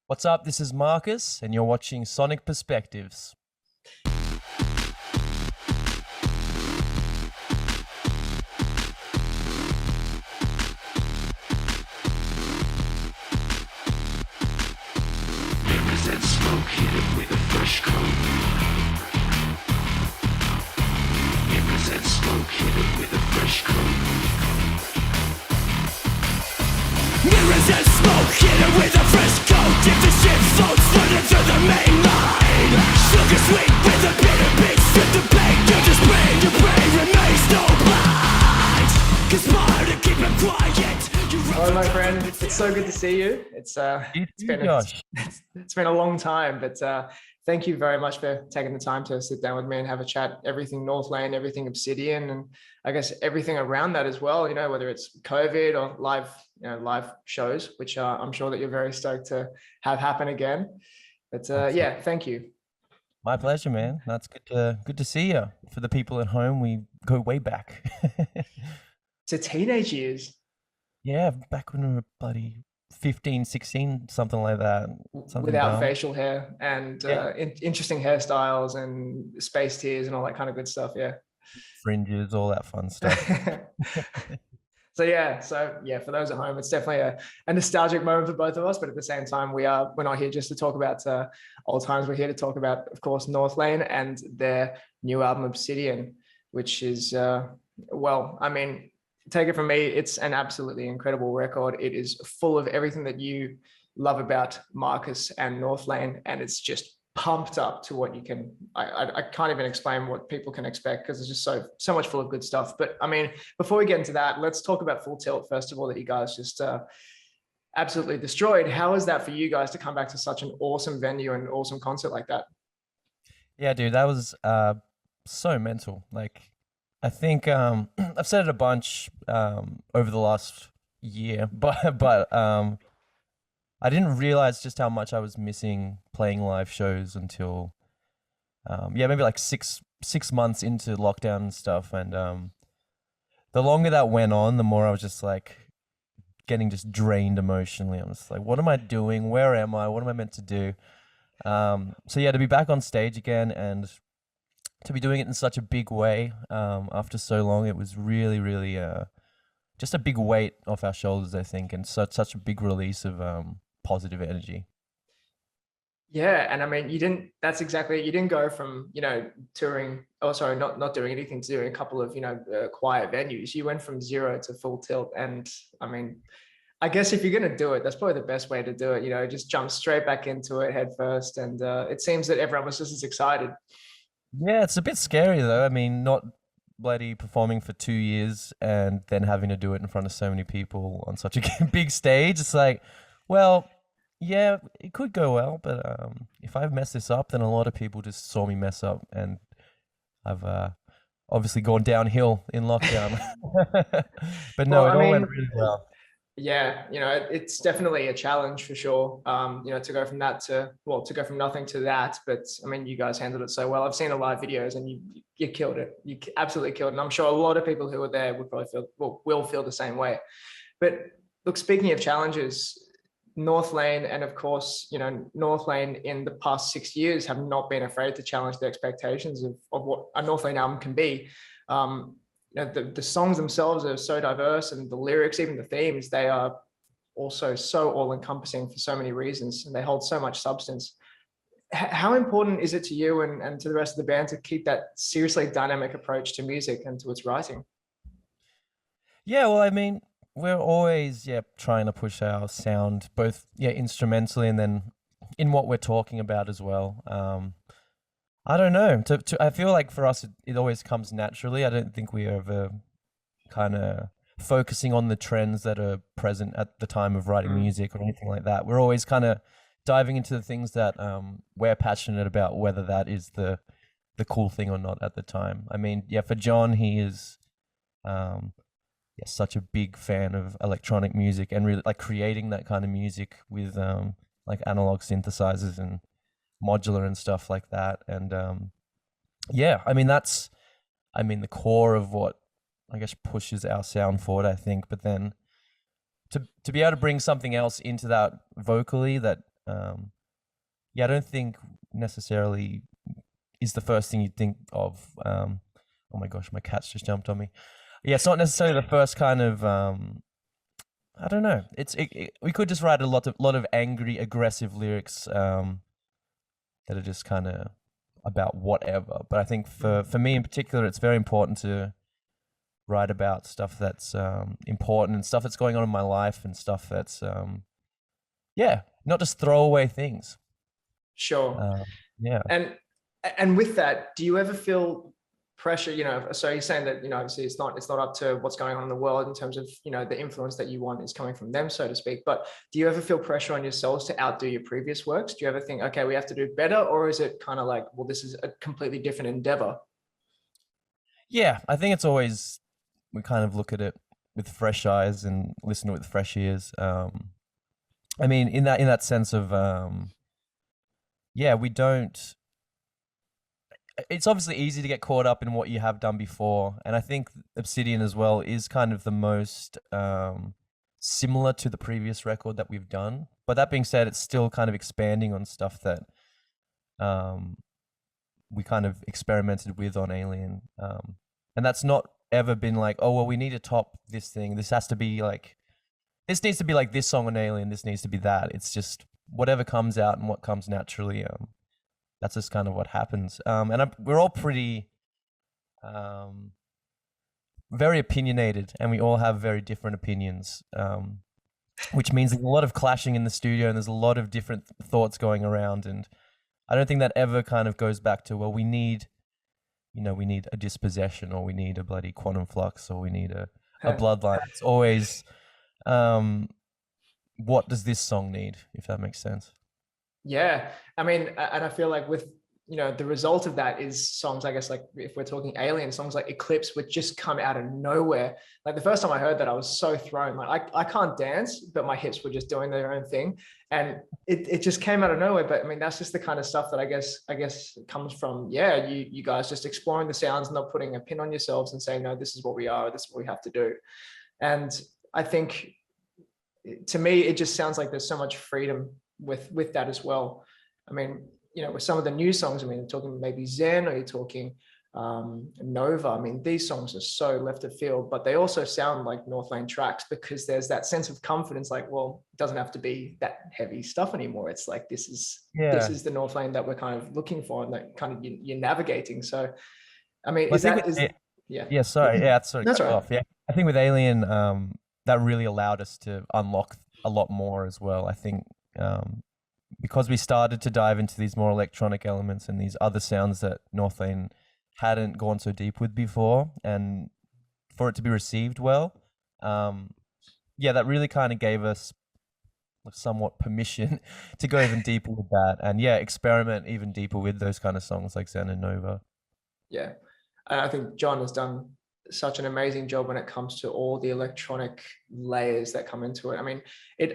What's up? This is Marcus, and you're watching Sonic Perspectives. Mirrors and smoke hit it with a fresh coat. Mirrors and smoke hit it with a fresh coat. Mirrors and smoke hit it with a fresh coat. If the shit floats, run into the main line. Sugar sweet with a bitter beat. Strip the pain, you just brain. Your brain remains no blind. Conspire to keep it quiet. Hello, my friend. It's so good to see you. It's been a long time, but thank you very much for taking the time to sit down with me and have a chat. Everything Northlane, everything Obsidian, and I guess everything around that as well. You know, whether it's COVID or live shows, which I'm sure that you're very stoked to have happen again. But yeah, thank you. My pleasure, man. That's good to see you. For the people at home, we go way back. To teenage years. Yeah, back when we were bloody 15, 16, something like that. Something Without dumb. facial hair and Yeah. interesting hairstyles and space tears and all that kind of good stuff. Yeah. Fringes, all that fun stuff. So yeah, for those at home, it's definitely a nostalgic moment for both of us. But at the same time, we're not here just to talk about old times. We're here to talk about, of course, Northlane and their new album Obsidian, which is take it from me, it's an absolutely incredible record. It is full of everything that you love about Marcus and Northlane, and it's just pumped up to what you can. I can't even explain what people can expect because it's just so much full of good stuff. But I mean, before we get into that, let's talk about Full Tilt first of all, that you guys just absolutely destroyed. How is that for you guys to come back to such an awesome venue and awesome concert like that? Yeah, dude, that was so mental. Like, I think I've said it a bunch over the last year, but I didn't realize just how much I was missing playing live shows until maybe like six months into lockdown and stuff. And the longer that went on, the more I was just like getting just drained emotionally. I'm just like, what am I doing? Where am I? What am I meant to do? So yeah, to be back on stage again and to be doing it in such a big way after so long, it was really, really just a big weight off our shoulders, I think, and such a big release of positive energy. Yeah, and I mean, you didn't go from, touring, not doing anything to doing a couple of, quiet venues. You went from zero to Full Tilt. And I mean, I guess if you're going to do it, that's probably the best way to do it, just jump straight back into it head first. And it seems that everyone was just as excited. Yeah, it's a bit scary though. I mean, not bloody performing for 2 years and then having to do it in front of so many people on such a big stage. It's like, well, yeah, it could go well, but if I mess this up, then a lot of people just saw me mess up, and I've obviously gone downhill in lockdown. But no, Well, it I all mean, went really well. Yeah, it's definitely a challenge for sure. To go from nothing to that. But I mean, you guys handled it so well. I've seen the live videos, and you killed it. You absolutely killed it. And I'm sure a lot of people who were there would probably will feel the same way. But look, speaking of challenges, Northlane, and of course, Northlane in the past 6 years have not been afraid to challenge the expectations of what a Northlane album can be. The songs themselves are so diverse, and the lyrics, even the themes, they are also so all-encompassing for so many reasons, and they hold so much substance. How important is it to you and to the rest of the band to keep that seriously dynamic approach to music and to its writing? Yeah, well, I mean, we're always trying to push our sound both instrumentally and then in what we're talking about as well. I don't know. I feel like for us, it always comes naturally. I don't think we ever kind of focusing on the trends that are present at the time of writing music or anything like that. We're always kind of diving into the things that we're passionate about, whether that is the cool thing or not at the time. I mean, for John, he is such a big fan of electronic music and really like creating that kind of music with like analog synthesizers and modular and stuff like that. And I mean, that's the core of what I guess pushes our sound forward, I think. But then to be able to bring something else into that vocally that yeah, I don't think necessarily is the first thing you think of. Oh my gosh, my cat's just jumped on me. Yeah, it's not necessarily the first kind of. I don't know. We could just write a lot of angry, aggressive lyrics that are just kind of about whatever. But I think for me in particular, it's very important to write about stuff that's important and stuff that's going on in my life and stuff that's yeah, not just throwaway things. Sure. Yeah. And with that, do you ever feel pressure, you know, so you're saying that, you know, obviously it's not up to what's going on in the world in terms of, you know, the influence that you want is coming from them, so to speak, but do you ever feel pressure on yourselves to outdo your previous works? Do you ever think, okay, we have to do better, or is it kind of like, well, this is a completely different endeavor? Yeah, I think it's always, we kind of look at it with fresh eyes and listen to it with fresh ears. I mean, in that sense of, yeah, we don't. It's obviously easy to get caught up in what you have done before, and I think Obsidian as well is kind of the most similar to the previous record that we've done. But that being said, it's still kind of expanding on stuff that we kind of experimented with on Alien, and that's not ever been like, oh well, we need to top this thing. This has to be like, this needs to be like this song on Alien. This needs to be that. It's just whatever comes out and what comes naturally. That's just kind of what happens. And we're all pretty very opinionated, and we all have very different opinions, which means there's a lot of clashing in the studio, and there's a lot of different thoughts going around. And I don't think that ever kind of goes back to, well, we need a dispossession, or we need a bloody quantum flux, or we need a bloodline. It's always, what does this song need, if that makes sense? Yeah, I mean, and I feel like with, you know, the result of that is songs, I guess, like if we're talking Alien, songs like Eclipse would just come out of nowhere. Like the first time I heard that, I was so thrown. Like I can't dance, but my hips were just doing their own thing, and it just came out of nowhere. But I mean, that's just the kind of stuff that I guess comes from, yeah, you guys just exploring the sounds, not putting a pin on yourselves and saying, no, this is what we are, this is what we have to do. And I think, to me, it just sounds like there's so much freedom with that as well. I mean, you know, with some of the new songs, I mean, you're talking maybe Zen, or you're talking Nova. I mean, these songs are so left of field, but they also sound like Northlane tracks, because there's that sense of confidence, like, well, it doesn't have to be that heavy stuff anymore. It's like, this is the Northlane that we're kind of looking for, and that kind of you're navigating. So, I mean, that's right. Yeah, I think with Alien, that really allowed us to unlock a lot more as well. I think because we started to dive into these more electronic elements and these other sounds that Northlane hadn't gone so deep with before, and for it to be received well, yeah, that really kind of gave us somewhat permission to go even deeper with that, and yeah, experiment even deeper with those kind of songs like Zen and Nova. Yeah, I think John has done such an amazing job when it comes to all the electronic layers that come into it. I mean,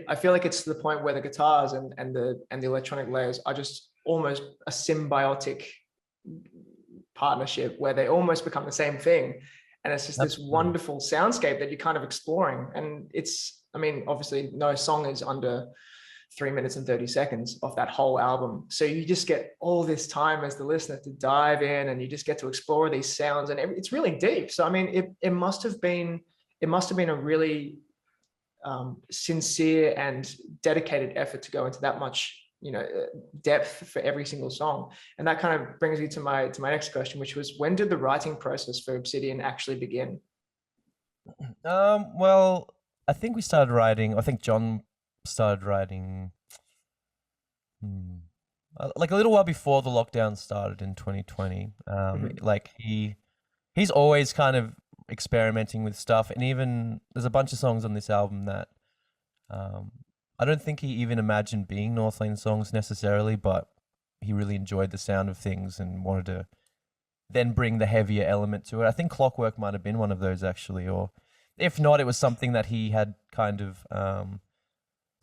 I feel like it's to the point where the guitars and the electronic layers are just almost a symbiotic partnership, where they almost become the same thing. And it's just this wonderful soundscape that you're kind of exploring. And it's, I mean, obviously no song is under 3 minutes and 30 seconds of that whole album. So you just get all this time as the listener to dive in, and you just get to explore these sounds, and it's really deep. So, I mean, it must have been a really sincere and dedicated effort to go into that much, you know, depth for every single song. And that kind of brings me to my next question, which was, when did the writing process for Obsidian actually begin? Well, I think John started writing like a little while before the lockdown started in 2020. Like he's always kind of experimenting with stuff, and even there's a bunch of songs on this album that I don't think he even imagined being Northlane songs necessarily, but he really enjoyed the sound of things and wanted to then bring the heavier element to it. I think Clockwork might have been one of those, actually, or if not, it was something that he had kind of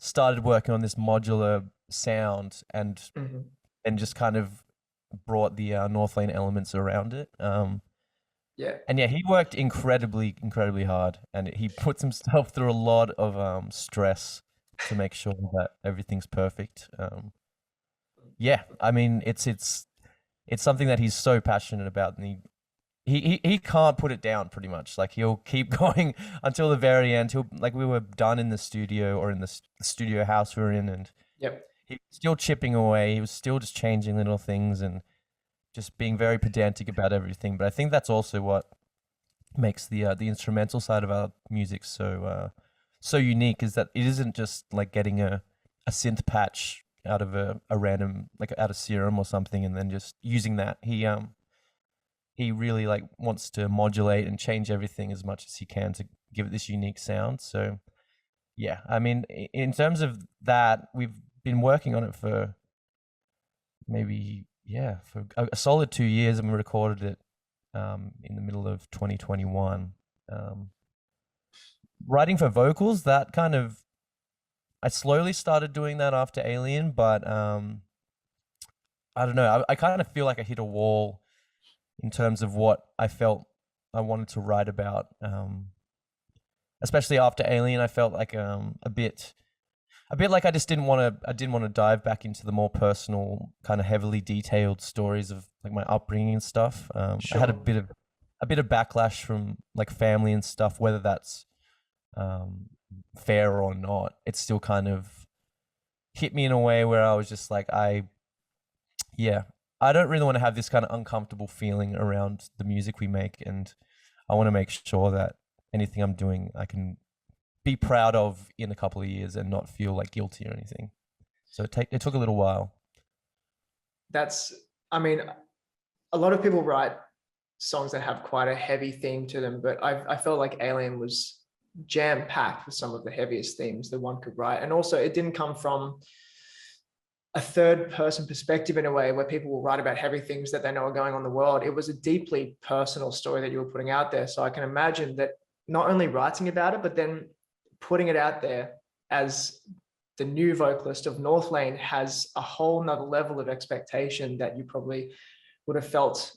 started working on, this modular sound, and just kind of brought the Northlane elements around it. Yeah. And yeah, he worked incredibly hard, and he puts himself through a lot of stress to make sure that everything's perfect. Yeah, I mean, it's something that he's so passionate about, and he can't put it down pretty much. Like he'll keep going until the very end. Like we were done in the studio, or in the studio house we were in, and Yep. he was still chipping away. He was still just changing little things and just being very pedantic about everything. But I think that's also what makes the instrumental side of our music so unique, is that it isn't just like getting a synth patch out of a random, like out of Serum or something, and then just using that. He really like wants to modulate and change everything as much as he can to give it this unique sound. So yeah, I mean, in terms of that, we've been working on it for maybe, for a solid 2 years, and we recorded it in the middle of 2021. Writing for vocals, that kind of, I slowly started doing that after Alien, but I don't know. I kind of feel like I hit a wall in terms of what I felt I wanted to write about. Especially after Alien, I felt like a bit like I didn't want to dive back into the more personal, kind of heavily detailed stories of like my upbringing and stuff. I had a bit of backlash from like family and stuff, whether that's fair or not. It still kind of hit me in a way where I was just like, I don't really want to have this kind of uncomfortable feeling around the music we make, and I want to make sure that anything I'm doing I can be proud of in a couple of years and not feel like guilty or anything. So it took a little while. I mean, a lot of people write songs that have quite a heavy theme to them, but I felt like Alien was jam-packed with some of the heaviest themes that one could write. And also it didn't come from a third person perspective in a way where people will write about heavy things that they know are going on in the world. It was a deeply personal story that you were putting out there. So I can imagine that not only writing about it, but then putting it out there as the new vocalist of Northlane has a whole nother level of expectation that you probably would have felt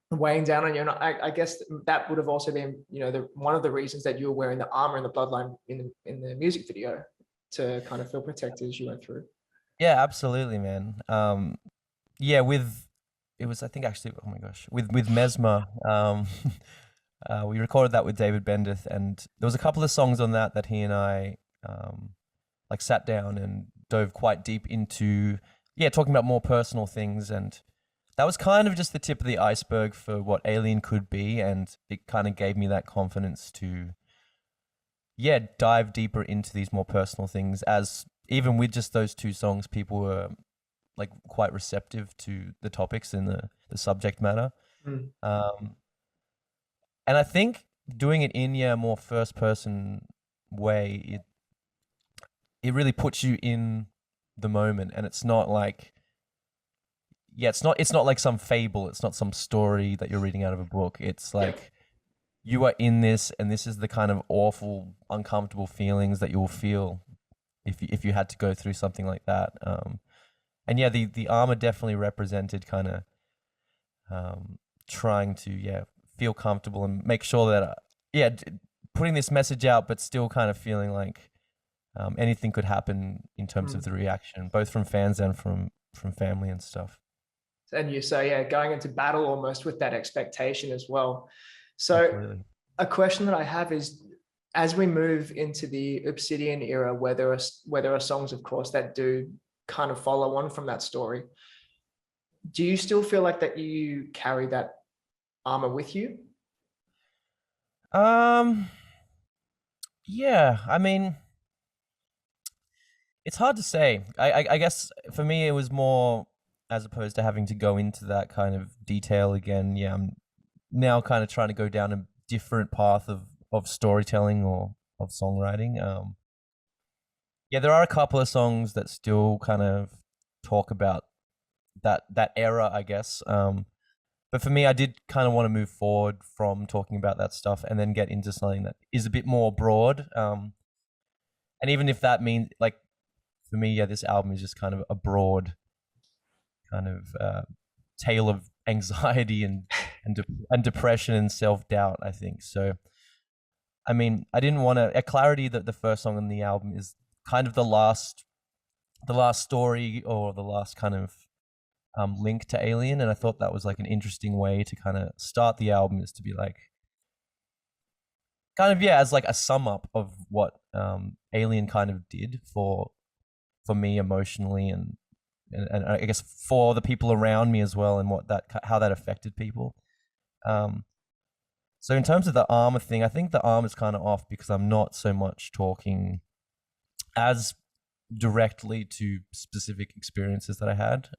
weighing down on you. And I guess that would have also been, one of the reasons that you were wearing the armor and the bloodline in the music video, to kind of feel protected as you went through. Yeah, absolutely, man. It was, I think actually, oh my gosh, with Mesmer, we recorded that with David Bendeth, and there was a couple of songs on that he and I like sat down and dove quite deep into, talking about more personal things, and that was kind of just the tip of the iceberg for what Alien could be, and it kind of gave me that confidence to dive deeper into these more personal things, as even with just those two songs, people were like quite receptive to the topics and the subject matter. And I think doing it in a more first person way, it really puts you in the moment, and it's not like, it's not like some fable, it's not some story that you're reading out of a book. It's like you are in this, and this is the kind of awful, uncomfortable feelings that you'll feel if you had to go through something like that. And the armor definitely represented kind of trying to feel comfortable and make sure that putting this message out, but still kind of feeling like anything could happen in terms of the reaction, both from fans and from family and stuff. And you say, going into battle almost with that expectation as well. So absolutely. A question that I have is, as we move into the Obsidian era, where there are songs, of course, that do kind of follow on from that story, do you still feel like that you carry that armor with you? Yeah, I mean, it's hard to say. I guess for me it was more, as opposed to having to go into that kind of detail again. I'm now kind of trying to go down a different path of storytelling or of songwriting. There are a couple of songs that still kind of talk about that era, I guess. But for me, I did kind of want to move forward from talking about that stuff and then get into something that is a bit more broad. And even if that means, like, for me, this album is just kind of a broad kind of tale of anxiety and depression and self-doubt, I think. So, I mean, I didn't want to... Clarity, that the first song on the album, is kind of the last story or the last kind of link to Alien, and I thought that was like an interesting way to kind of start the album, is to be like kind of as like a sum up of what Alien kind of did for me emotionally, and I guess for the people around me as well, and how that affected people. So in terms of the armor thing, I think the armor is kind of off because I'm not so much talking as directly to specific experiences that I had.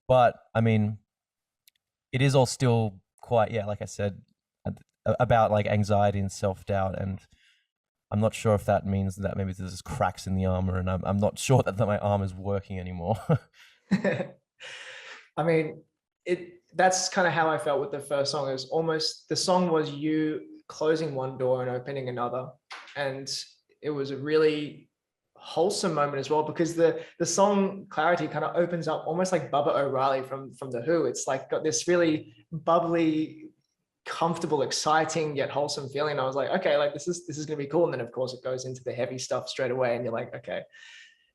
But I mean, it is all still quite, like I said, about like anxiety and self-doubt. And I'm not sure if that means that maybe there's cracks in the armor, and I'm not sure that my armor is working anymore. I mean, that's kind of how I felt with the first song. It was almost, the song was you closing one door and opening another. And it was a really wholesome moment as well, because the song Clarity kind of opens up almost like Bubba O'Reilly from The Who. It's like got this really bubbly, comfortable, exciting yet wholesome feeling. I was like, okay, like this is gonna be cool. And then of course it goes into the heavy stuff straight away, and you're like, okay,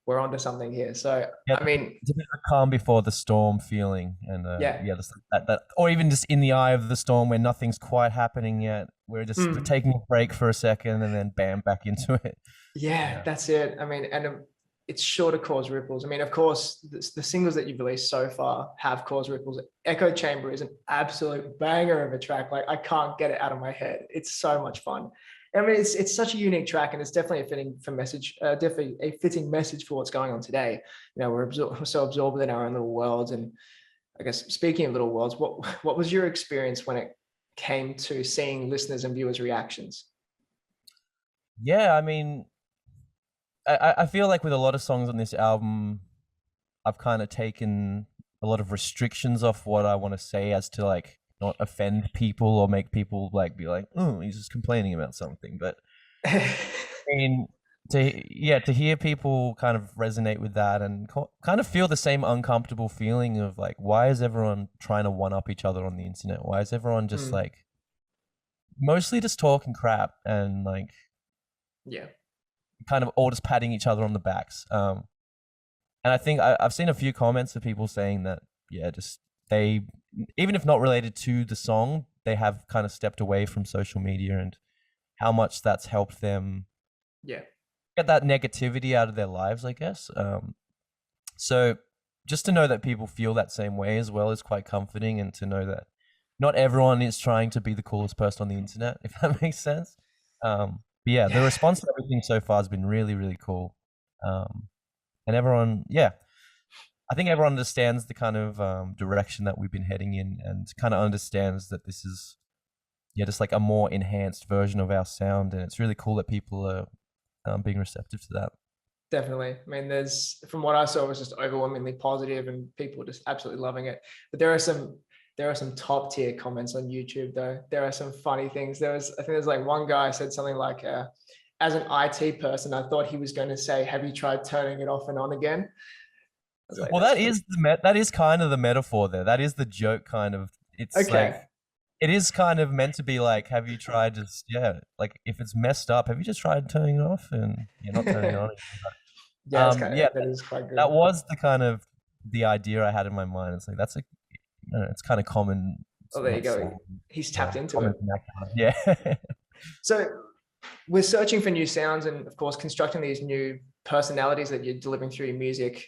we're onto something here. So I mean, it's a bit of a calm before the storm feeling, and that, or even just in the eye of the storm where nothing's quite happening yet. We're just taking a break for a second, and then bam, back into it. Yeah, that's it. I mean, and it's sure to cause ripples. I mean, of course, the singles that you've released so far have caused ripples. Echo Chamber is an absolute banger of a track. Like, I can't get it out of my head. It's so much fun. I mean, it's such a unique track, and it's definitely definitely a fitting message for what's going on today. You know, we're so absorbed in our own little worlds. And I guess, speaking of little worlds, what was your experience when it came to seeing listeners' and viewers' reactions? Yeah, I mean, I feel like with a lot of songs on this album, I've kind of taken a lot of restrictions off what I want to say, as to like not offend people or make people like be like, oh, he's just complaining about something. But I mean, to hear people kind of resonate with that and kind of feel the same uncomfortable feeling of like, why is everyone trying to one up each other on the internet? Why is everyone just like mostly just talking crap and like kind of all just patting each other on the backs? And I think I've seen a few comments of people saying that just they, even if not related to the song, they have kind of stepped away from social media, and how much that's helped them get that negativity out of their lives, I guess. So just to know that people feel that same way as well is quite comforting, and to know that not everyone is trying to be the coolest person on the internet, if that makes sense. But the response to everything so far has been really, really cool. And everyone, I think everyone understands the kind of direction that we've been heading in, and kind of understands that this is just like a more enhanced version of our sound, and it's really cool that people are being receptive to that. Definitely. I mean, from what I saw, it was just overwhelmingly positive, and people were just absolutely loving it. But there are some top tier comments on YouTube though. There are some funny things. I think there's like one guy said something like, as an IT person, I thought he was going to say, have you tried turning it off and on again? Like, well, that is kind of the metaphor there. That is the joke kind of. It's like, it is kind of meant to be like, have you tried just, like if it's messed up, have you just tried turning it off? And you're not turning it on. That is quite good. That was the kind of the idea I had in my mind. It's like, it's kind of common. Oh, there you go. He's tapped into it. Yeah. So we're searching for new sounds, and of course, constructing these new personalities that you're delivering through your music.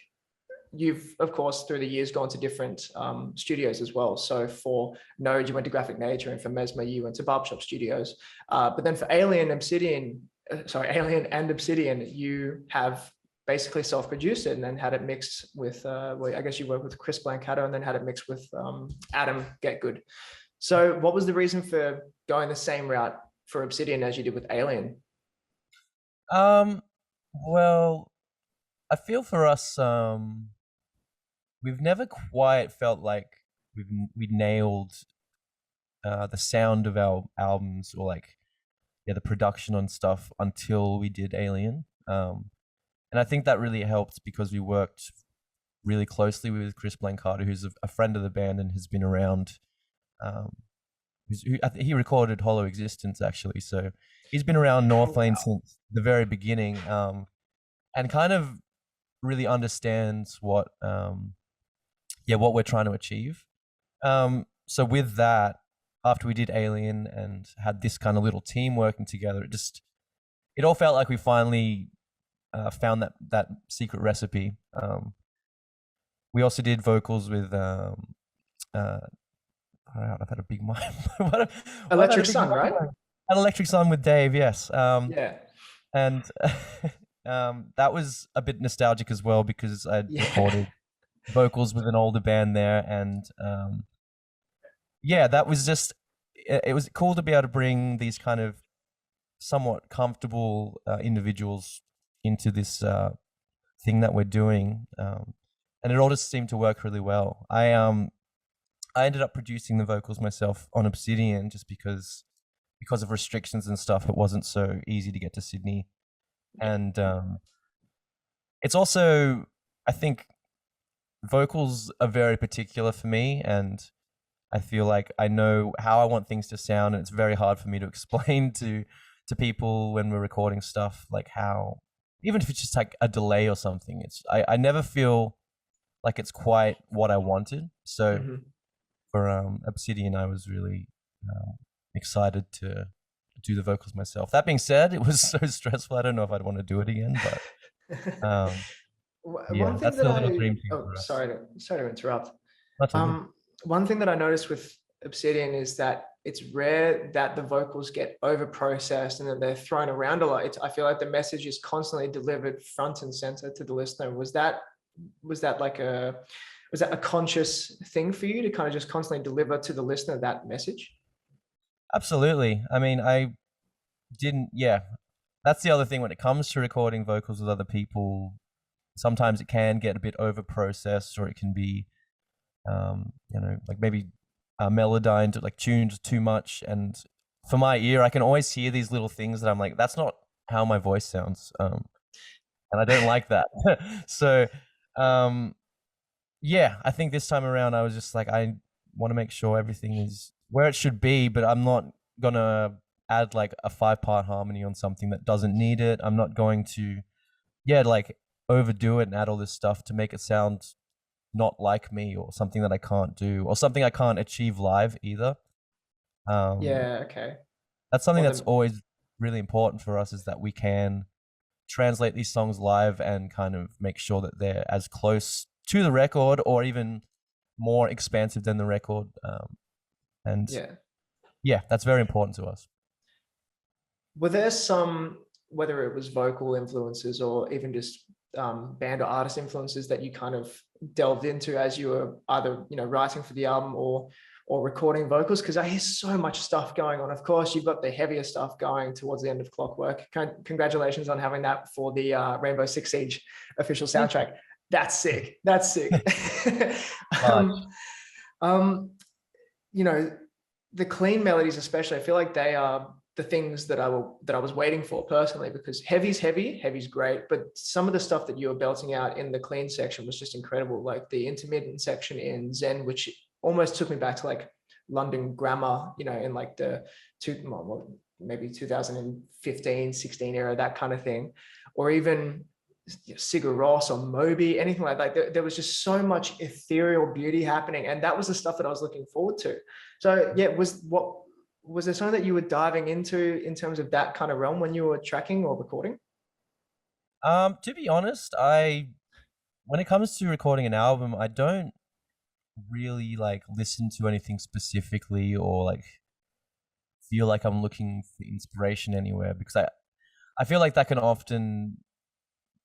You've, of course, through the years gone to different studios as well. So for Node, you went to Graphic Nature, and for Mesmer, you went to Barbershop Studios. But then for Alien and Obsidian, you have basically self-produced it and then had it mixed with, I guess you worked with Chris Blancato and then had it mixed with Adam Getgood. So what was the reason for going the same route for Obsidian as you did with Alien? Well, I feel for us, we've never quite felt like we nailed the sound of our albums, or like the production on stuff, until we did Alien. And I think that really helped because we worked really closely with Chris Blancato, who's a friend of the band and has been around. I think he recorded Hollow Existence actually, so He's been around Northlane since the very beginning, and kind of really understands what what we're trying to achieve. So with that, after we did Alien and had this kind of little team working together, it all felt like we finally found that secret recipe. We also did vocals with I've had a big mind. Electric Sun, right? An Electric Sun with Dave, yes. Yeah. And that was a bit nostalgic as well because I recorded vocals with an older band there, and that was just it was cool to be able to bring these kind of somewhat comfortable individuals into this thing that we're doing, and it all just seemed to work really well. I ended up producing the vocals myself on Obsidian just because of restrictions and stuff. It wasn't so easy to get to Sydney, and it's also, I think, vocals are very particular for me, and I feel like I know how I want things to sound, and it's very hard for me to explain to people when we're recording stuff, like how, even if it's just like a delay or something, I never feel like it's quite what I wanted. So for Obsidian, I was really excited to do the vocals myself. That being said, it was so stressful. I don't know if I'd want to do it again, but one thing sorry to interrupt. One thing that I noticed with Obsidian is that it's rare that the vocals get over processed and that they're thrown around a lot. I feel like the message is constantly delivered front and center to the listener. Was that a conscious thing for you to kind of just constantly deliver to the listener that message? Absolutely. I mean, that's the other thing when it comes to recording vocals with other people. Sometimes it can get a bit over processed, or it can be, like maybe melodined, like tuned too much. And for my ear, I can always hear these little things that I'm like, that's not how my voice sounds. And I don't like that. So, I think this time around, I was just like, I want to make sure everything is where it should be, but I'm not going to add like a 5-part harmony on something that doesn't need it. I'm not going to, like overdo it and add all this stuff to make it sound not like me, or something that I can't do, or something I can't achieve live either. Okay. That's something that's always really important for us, is that we can translate these songs live and kind of make sure that they're as close to the record or even more expansive than the record. That's very important to us. Were there some, whether it was vocal influences or even just band or artist influences, that you kind of delved into as you were either writing for the album or recording vocals? Because I hear so much stuff going on. Of course, you've got the heavier stuff going towards the end of Clockwork. Congratulations on having that for the Rainbow Six Siege official soundtrack. That's sick. The clean melodies especially, I feel like they are the things that I was waiting for personally, because heavy's great, but some of the stuff that you were belting out in the clean section was just incredible. Like the intermittent section in Zen, which almost took me back to like London Grammar, in like the maybe 2015, 16 era, that kind of thing, or even Sigur Rós or Moby, anything like that. There was just so much ethereal beauty happening, and that was the stuff that I was looking forward to. So was there something that you were diving into in terms of that kind of realm when you were tracking or recording? To be honest, when it comes to recording an album, I don't really like listen to anything specifically or like feel like I'm looking for inspiration anywhere, because I feel like that can often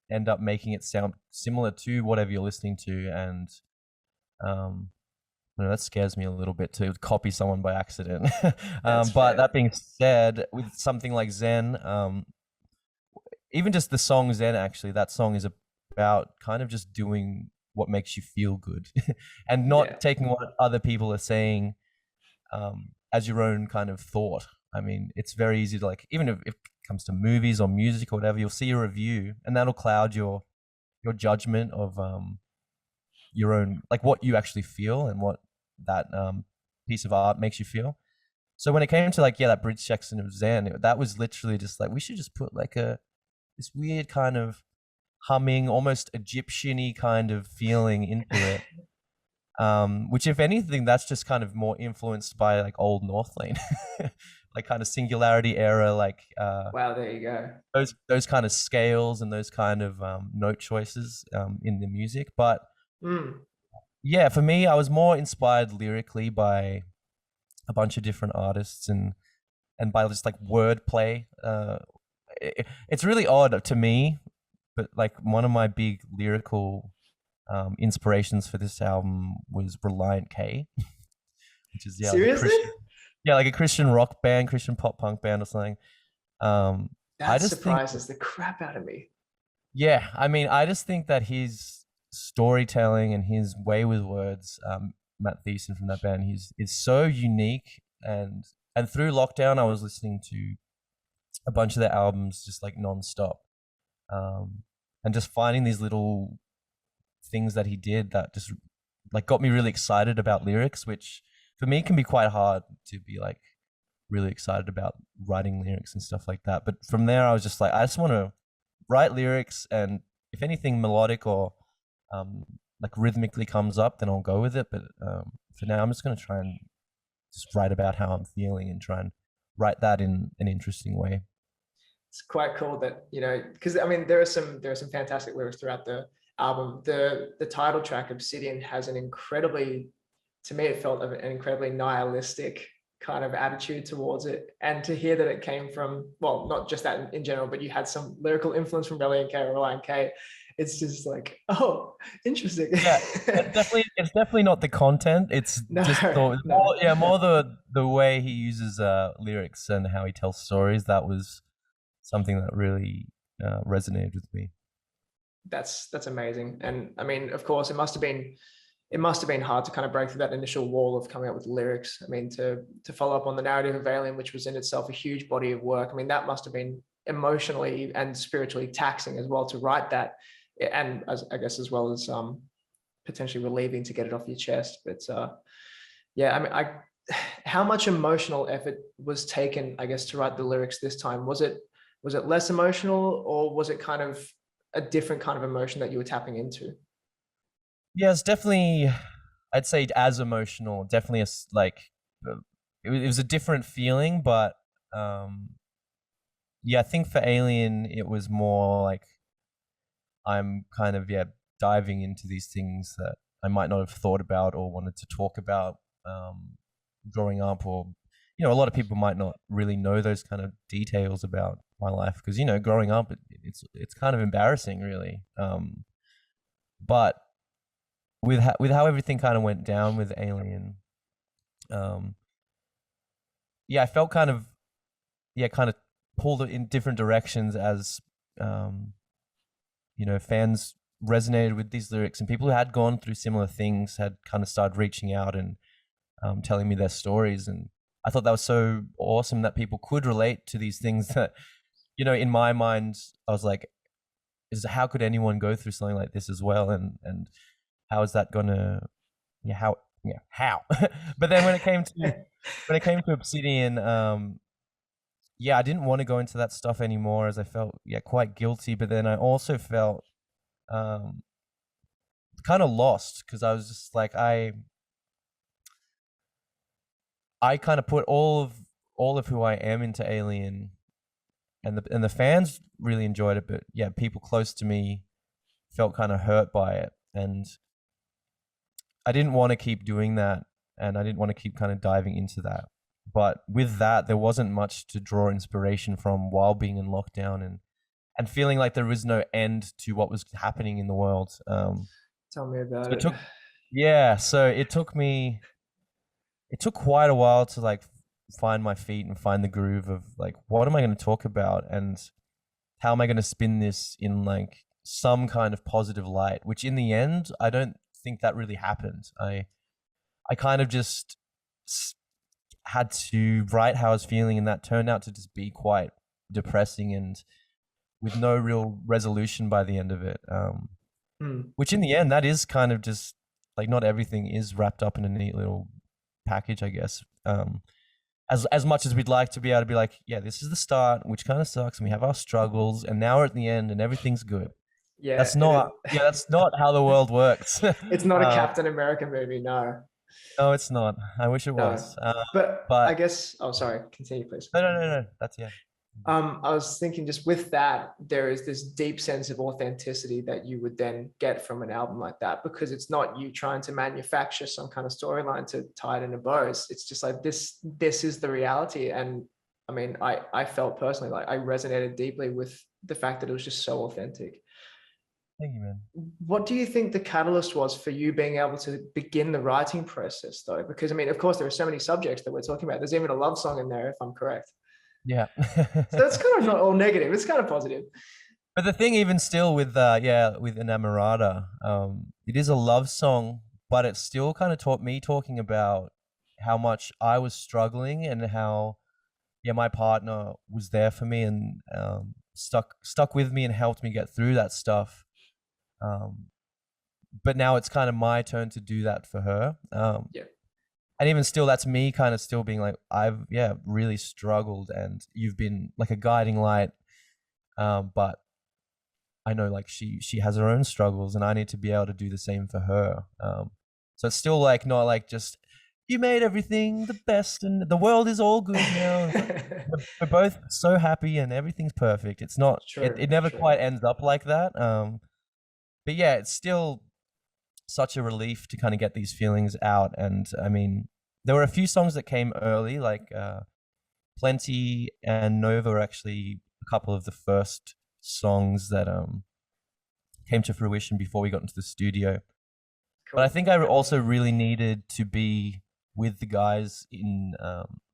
end up making it sound similar to whatever you're listening to, and that scares me a little bit, to copy someone by accident. But that being said, with something like Zen, even just the song Zen, actually, that song is about kind of just doing what makes you feel good and not taking what other people are saying as your own kind of thought. I mean, it's very easy to, like, even if it comes to movies or music or whatever, you'll see a review and that'll cloud your judgment of your own, like what you actually feel and what that piece of art makes you feel. So when it came to like, yeah, that bridge section of Zen, that was literally just like, we should just put like this weird kind of humming, almost Egyptian-y kind of feeling into it. Which if anything, that's just kind of more influenced by like old Northlane, like kind of Singularity era, like Wow, there you go. those kind of scales and those kind of note choices in the music. But Mm. yeah, for me, I was more inspired lyrically by a bunch of different artists and by just like wordplay. It's really odd to me, but like one of my big lyrical inspirations for this album was Reliant K, which is Seriously? like a Christian rock band, Christian pop punk band or something. I That just think, surprises the crap out of me. yeah, I mean, I just think that his storytelling and his way with words, Matt Thiessen from that band, is so unique. And through lockdown, I was listening to a bunch of their albums just like nonstop, and just finding these little things that he did that just like got me really excited about lyrics, which for me can be quite hard to be like really excited about writing lyrics and stuff like that. But from there, I was just like, I just want to write lyrics, and if anything melodic or like rhythmically comes up, then I'll go with it. But for now, I'm just going to try and just write about how I'm feeling and try and write that in an interesting way. It's quite cool that, you know, because I mean there are some fantastic lyrics throughout the album. The title track Obsidian has an incredibly, to me it felt an incredibly nihilistic kind of attitude towards it, and to hear that it came from, well, not just that in general, but you had some lyrical influence from Reliant K. It's just like, oh, interesting. Yeah, it's definitely not the content. It's No, just no. more the way he uses lyrics and how he tells stories. That was something that really resonated with me. That's amazing. And I mean, of course, it must have been hard to kind of break through that initial wall of coming up with lyrics. I mean, to follow up on the narrative of Alien, which was in itself a huge body of work. I mean, that must have been emotionally and spiritually taxing as well to write that, and I guess as well as potentially relieving to get it off your chest. But yeah, I mean, how much emotional effort was taken, I guess, to write the lyrics this time? Was it less emotional, or was it kind of a different kind of emotion that you were tapping into? Yeah, it's definitely, I'd say as emotional. Definitely it was a different feeling, but yeah, I think for Alien it was more like I'm kind of diving into these things that I might not have thought about or wanted to talk about growing up, or a lot of people might not really know those kind of details about my life because growing up it's kind of embarrassing really, but with how everything kind of went down with Alien, yeah, I felt kind of pulled in different directions as fans resonated with these lyrics, and people who had gone through similar things had kind of started reaching out and telling me their stories. And I thought that was so awesome that people could relate to these things that, in my mind, I was like, how could anyone go through something like this as well? And how is that gonna, how? But then when it came to Obsidian, I didn't want to go into that stuff anymore as I felt quite guilty. But then I also felt kind of lost because I was just like I kind of put all of who I am into Alien, and the fans really enjoyed it, but people close to me felt kind of hurt by it, and I didn't want to keep doing that, and I didn't want to keep kind of diving into that. But with that, there wasn't much to draw inspiration from while being in lockdown and feeling like there was no end to what was happening in the world. Tell me about it. So it took quite a while to like find my feet and find the groove of like, what am I going to talk about and how am I going to spin this in like some kind of positive light, which in the end, I don't think that really happened. I kind of just had to write how I was feeling, and that turned out to just be quite depressing and with no real resolution by the end of it. Which in the end, that is kind of just like, not everything is wrapped up in a neat little package, I guess. as much as we'd like to be able to be like, yeah, this is the start, which kind of sucks, and we have our struggles, and now we're at the end, and everything's good. Yeah, That's not, yeah, that's not how the world works. it's not a Captain America movie, no. No, it's not. I wish it No. was. But I But guess, oh, sorry, continue, please. no. That's yeah. I was thinking just with that, there is this deep sense of authenticity that you would then get from an album like that, because it's not you trying to manufacture some kind of storyline to tie it in a bow. It's just like this is the reality. And I mean, I felt personally like I resonated deeply with the fact that it was just so authentic. Thank you, man. What do you think the catalyst was for you being able to begin the writing process though? Because I mean, of course, there are so many subjects that we're talking about. There's even a love song in there, if I'm correct. Yeah. So it's kind of not all negative. It's kind of positive. But the thing, even still, with with Enamorada, it is a love song, but it still kind of taught me talking about how much I was struggling and how, yeah, my partner was there for me and stuck with me and helped me get through that stuff. But now it's kind of my turn to do that for her. Yeah. And even still, that's me kind of still being like, I've really struggled, and you've been like a guiding light. But I know like she has her own struggles, and I need to be able to do the same for her. So it's still like not like just you made everything the best and the world is all good now. We're both so happy and everything's perfect. It's not. It never quite ends up like that. But yeah, it's still such a relief to kind of get these feelings out. And I mean, there were a few songs that came early, like Plenty and Nova are actually a couple of the first songs that came to fruition before we got into the studio. Cool. But I think I also really needed to be with the guys in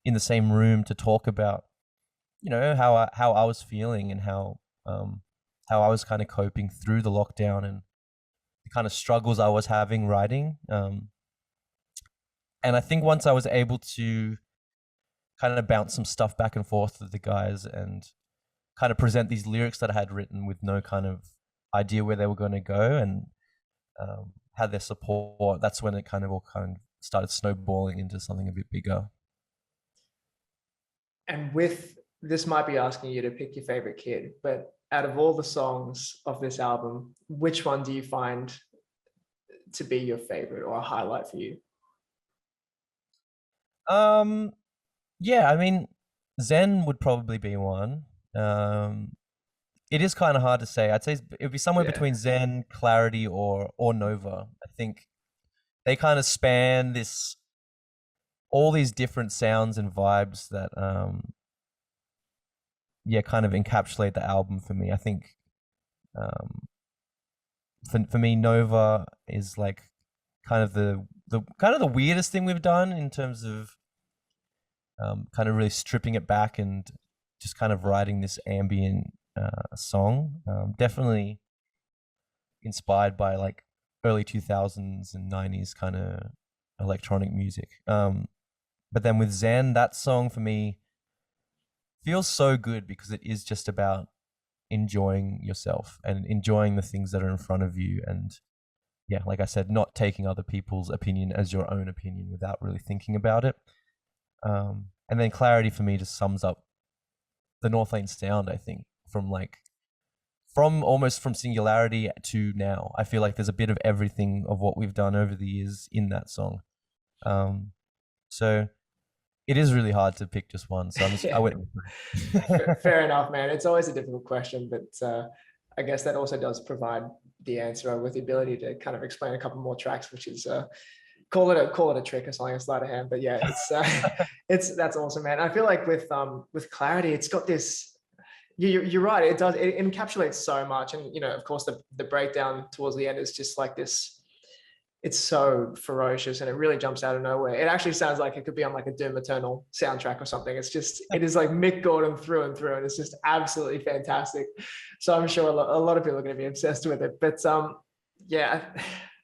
the same room to talk about, you know, how I was feeling and how I was kind of coping through the lockdown and the kind of struggles I was having writing. And I think once I was able to kind of bounce some stuff back and forth with the guys and kind of present these lyrics that I had written with no kind of idea where they were going to go, and had their support, that's when it kind of all kind of started snowballing into something a bit bigger. And with this might be asking you to pick your favorite kid, but out of all the songs of this album, which one do you find to be your favorite or a highlight for you? Yeah, I mean, Zen would probably be one. It is kind of hard to say. I'd say it'd be somewhere between Zen, Clarity, or Nova. I think they kind of span all these different sounds and vibes that kind of encapsulate the album for me. I think for me, Nova is like kind of the weirdest thing we've done in terms of kind of really stripping it back and just kind of writing this ambient song. Definitely inspired by like early 2000s and 90s kind of electronic music. But then with Zen, that song for me feels so good because it is just about enjoying yourself and enjoying the things that are in front of you. And yeah, like I said, not taking other people's opinion as your own opinion without really thinking about it. And then Clarity for me just sums up the Northlane sound, I think, from almost from Singularity to now. I feel like there's a bit of everything of what we've done over the years in that song. So it is really hard to pick just one. So I went. Fair enough, man. It's always a difficult question, but I guess that also does provide the answer with the ability to kind of explain a couple more tracks, which is call it a trick or something, a sleight of hand. But yeah, that's awesome, man. I feel like with Clarity, it's got this. You're right. It encapsulates so much, and of course, the breakdown towards the end is just like this. It's so ferocious, and it really jumps out of nowhere. It actually sounds like it could be on like a Doom Eternal soundtrack or something. It is like Mick Gordon through and through, and it's just absolutely fantastic. So I'm sure a lot of people are going to be obsessed with it. But yeah,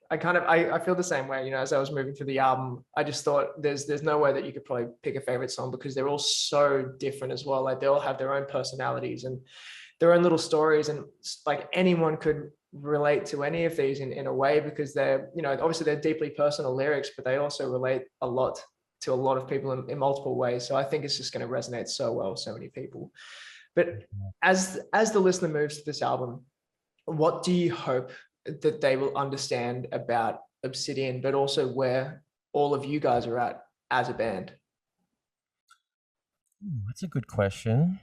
I feel the same way. As I was moving through the album, I just thought there's no way that you could probably pick a favorite song because they're all so different as well. Like they all have their own personalities and their own little stories, and like anyone could relate to any of these in a way because they're obviously they're deeply personal lyrics, but they also relate a lot to a lot of people in multiple ways. So I think it's just going to resonate so well with so many people. But as the listener moves to this album, what do you hope that they will understand about Obsidian, but also where all of you guys are at as a band? Ooh, that's a good question.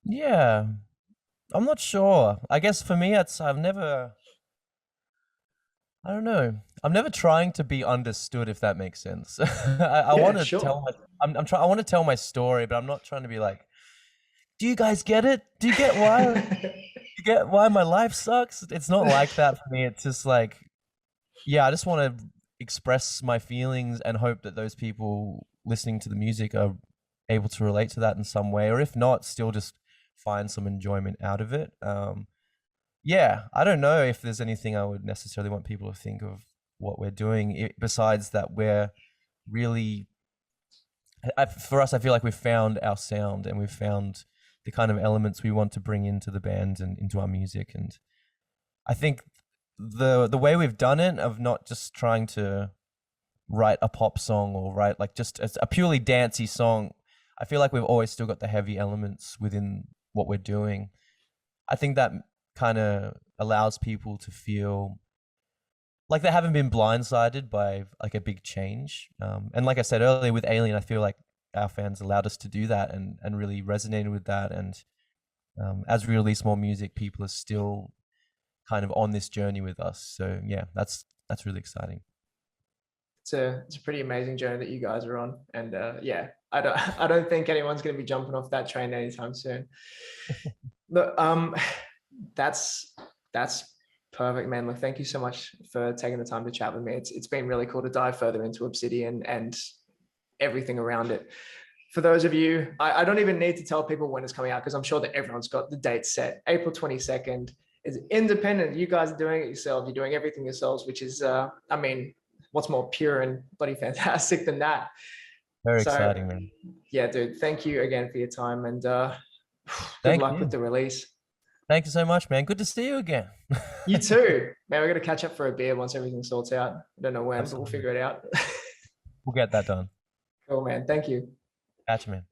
Yeah, I'm not sure. I guess for me, I don't know. I'm never trying to be understood, if that makes sense. I Yeah, want to sure. tell I'm trying. I want to tell my story, but I'm not trying to be like, do you guys get it? Do you get why? You get why my life sucks? It's not like that for me. It's just like, yeah, I just want to express my feelings and hope that those people listening to the music are able to relate to that in some way, or if not, still just find some enjoyment out of it. Yeah, I don't know if there's anything I would necessarily want people to think of what we're doing, besides that we're really, for us, I feel like we've found our sound and we've found the kind of elements we want to bring into the band and into our music. And I think the way we've done it, of not just trying to write a pop song or write like just a purely dancey song, I feel like we've always still got the heavy elements within what we're doing. I think that kind of allows people to feel like they haven't been blindsided by like a big change. And like I said earlier with Alien, I feel like our fans allowed us to do that and really resonated with that. And as we release more music, people are still kind of on this journey with us. So yeah, that's really exciting. It's a pretty amazing journey that you guys are on. And yeah, I don't think anyone's going to be jumping off that train anytime soon. Look, that's perfect, man. Look, thank you so much for taking the time to chat with me. It's been really cool to dive further into Obsidian and everything around it. For those of you, I don't even need to tell people when it's coming out, because I'm sure that everyone's got the date set. April 22nd is independent. You guys are doing it yourselves. You're doing everything yourselves, which is, I mean, what's more pure and bloody fantastic than that? Very exciting, man. Yeah, dude. Thank you again for your time, and good Thank luck you. with the release. Thank you so much, man. Good to see you again. You too, man. We're gonna catch up for a beer once everything sorts out. I don't know when, but we'll figure it out. We'll get that done. Cool, man. Thank you. Catch you, man.